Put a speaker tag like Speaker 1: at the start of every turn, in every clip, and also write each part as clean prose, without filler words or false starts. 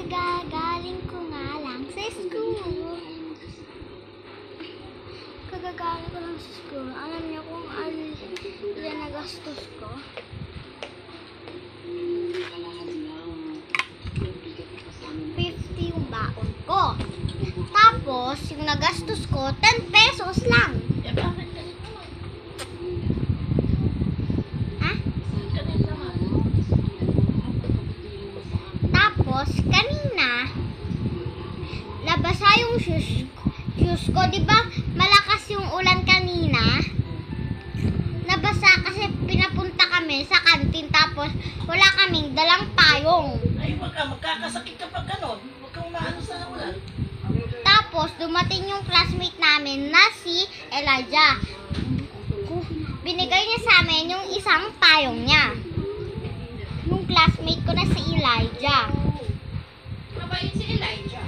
Speaker 1: Kagagaling ko nga lang sa school. Kagagaling ko lang sa school. Alam niyo kung ilan nagastos ko? 50 yung baon ko. Tapos, yung nagastos ko, 10 pesos lang. Ha? Tapos, kanina, nabasa yung shoes ko. Diba, malakas yung ulan kanina? Nabasa kasi pinapunta kami sa kantin. Tapos, wala kaming dalang payong.
Speaker 2: Ay, wag ka. Magkakasakit ka pag ganon. Huwag kang maano sa ulan.
Speaker 1: Tapos, dumating yung classmate namin na si Elijah. Binigay niya sa amin yung isang payong niya. Yung classmate ko na si Elijah.
Speaker 3: Mabait si Elijah.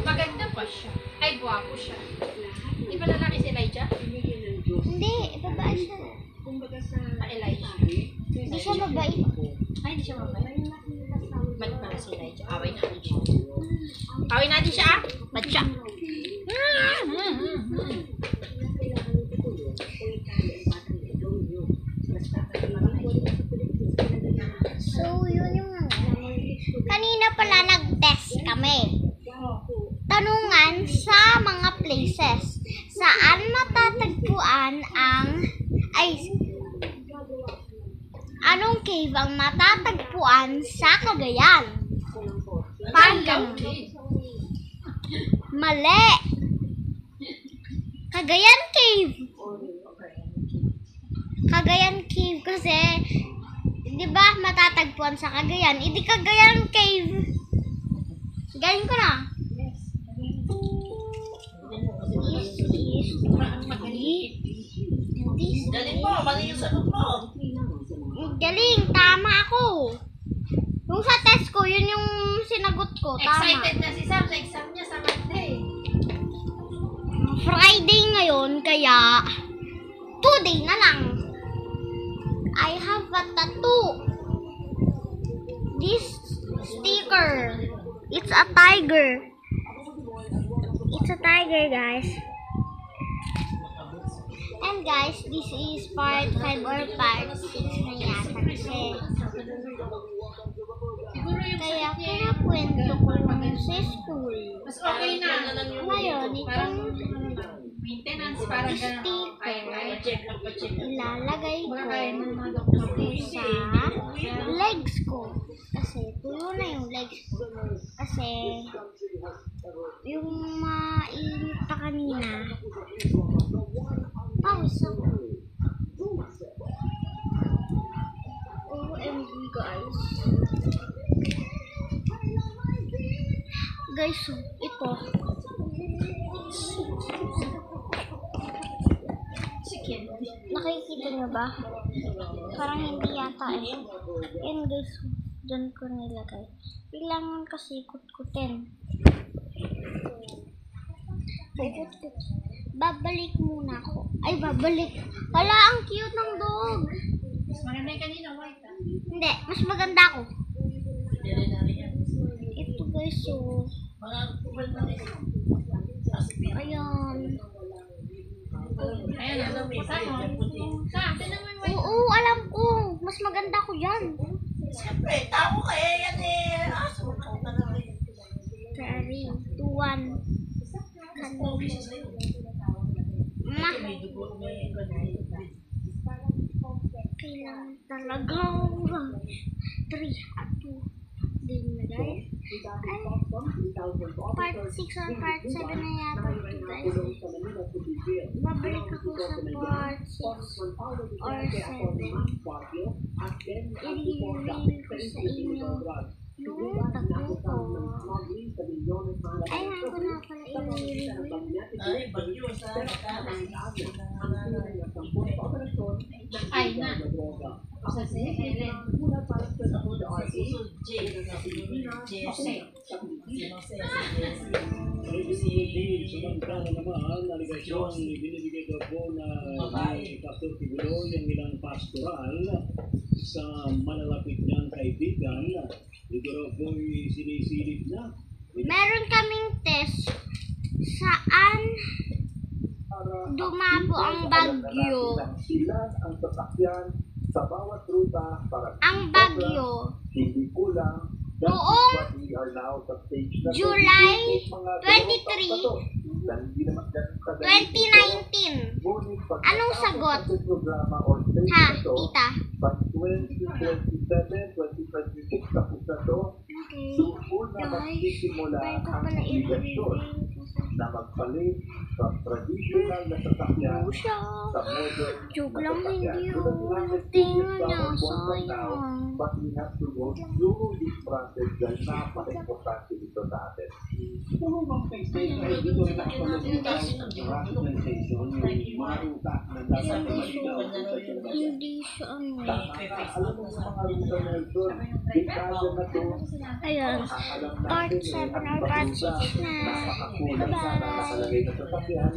Speaker 3: Maganda pa siya. Ay, gwapo siya. Di ba lalaki si Elijah?
Speaker 1: Hindi, babae siya.
Speaker 3: Elijah.
Speaker 1: Hindi siya babae.
Speaker 3: Ay, hindi siya mabait. Ba't pala si Elijah? Away natin siya. Away natin siya, ah. Ba't siya?
Speaker 1: So, yun yung kanina pala nag-test kami. Tanungan sa mga places. Saan matatagpuan anong cave ang matatagpuan sa Cagayan? Parang ganun. Mali! Cagayan Cave! Cagayan Cave kasi, di ba matatagpuan sa Cagayan? Hindi Cagayan Cave. Galing ko na.
Speaker 2: Galing mo. Mali yung sagot mo.
Speaker 1: Galing, tama ako. Yung sa test ko, yun yung sinagot ko. Tama.
Speaker 3: Excited na si Sam sa exam niya sa Monday.
Speaker 1: Friday ngayon, kaya today na lang. I have a tattoo. This sticker. It's a tiger. It's a tiger, guys. And guys, this is part 5 or part 6 na yata kasi
Speaker 3: Siguro yung
Speaker 1: kaya
Speaker 3: sakit niya yung
Speaker 1: kinakwento ko yung sa school.
Speaker 3: mas okay na.
Speaker 1: Ngayon, itong
Speaker 3: Maintenance parang gano'n.
Speaker 1: sticker ilalagay ko
Speaker 3: Baka kaya ng mga doktor
Speaker 1: sa legs ko. Kasi tuyo na yung legs ko. Kasi yung mainit pa kanina. Pawis ako. OMG guys. Guys, ito.
Speaker 3: Chicken.
Speaker 1: Nakikita niyo ba? Parang hindi yata eh. Yan guys, dyan ko nilagay. Kailangan kasi kutkutin. Kutkut. Babalik muna ako. Ay, babalik. Hala, ang cute ng dog.
Speaker 3: Mas maganda yung kanina, white ah.
Speaker 1: Hindi, mas maganda ako. Ito guys, so. Ayan.
Speaker 3: Ayan, ano po sa mo? Sam, tinan mo yung white.
Speaker 1: Oo, alam ko. Mas maganda ko dyan.
Speaker 2: Siyempre, tao ka eh. Yan eh. Aso ka talaga.
Speaker 1: 3, 2, 1. Ma. Kailangan talaga 3 at 2 din na guys. Ay, part 6 or part 7 na yata ito guys. Babalik ako sa part 6 or 7. I-reveal ko sa inyo yung tattoo ko. Ay, ako na pala i-reveal.
Speaker 2: Ay, bagyo sa
Speaker 3: Ay, na. Sa si Helen.
Speaker 4: Sumampang naman ang aligasyong binibigay daw po na ni Pastor Tigulo yung ilang pastoral sa malalapit niyang kaibigan, ito raw po'y sinisilip na.
Speaker 1: Meron kaming test saan dumabo ang bagyo.
Speaker 5: Ilan ang sasakyan sa bawat ruta para
Speaker 1: Ang bagyo
Speaker 5: hindi kulang.
Speaker 1: noong
Speaker 5: We are now sa stage na
Speaker 1: July
Speaker 5: mga
Speaker 1: 23,
Speaker 5: hindi naman ganun kadali.
Speaker 1: 2019.
Speaker 5: Ngunit pag
Speaker 1: Anong sagot?
Speaker 5: sa programa or stage
Speaker 1: Ha,
Speaker 5: na to,
Speaker 1: tita?
Speaker 5: pag 2027, 2026 tapos na to,
Speaker 1: Okay.
Speaker 5: doon na
Speaker 1: Guys,
Speaker 5: magsisimula
Speaker 1: pwede ko
Speaker 5: ang
Speaker 1: pala
Speaker 5: obligasyon na magpalit sa traditional na sasakyan
Speaker 1: i-review siya.
Speaker 5: sa modern
Speaker 1: Joke
Speaker 5: na
Speaker 1: lang,
Speaker 5: sasakyan.
Speaker 1: hindi
Speaker 5: So that we have
Speaker 1: yun.
Speaker 5: to
Speaker 1: Tingnan
Speaker 5: use
Speaker 1: niya,
Speaker 5: our phone right now,
Speaker 1: sayang.
Speaker 5: but we have to go through this process dahil napaka-importante dito sa atin.
Speaker 4: Ano bang PlayStation ay dito rin nakapalagay tayo ng rationalization, yung mga ruta na dapat ay maligaw.
Speaker 1: Hindi siya ano.
Speaker 5: Alam mo yung mga ruta na ito, dekada na to,
Speaker 1: Ayan.
Speaker 5: alam
Speaker 1: Part
Speaker 5: natin
Speaker 1: 7
Speaker 5: ang
Speaker 1: or part
Speaker 5: ruta,
Speaker 1: 6 na.
Speaker 5: napakakulang na
Speaker 1: Bye-bye.
Speaker 5: nakalagay na sasakyan.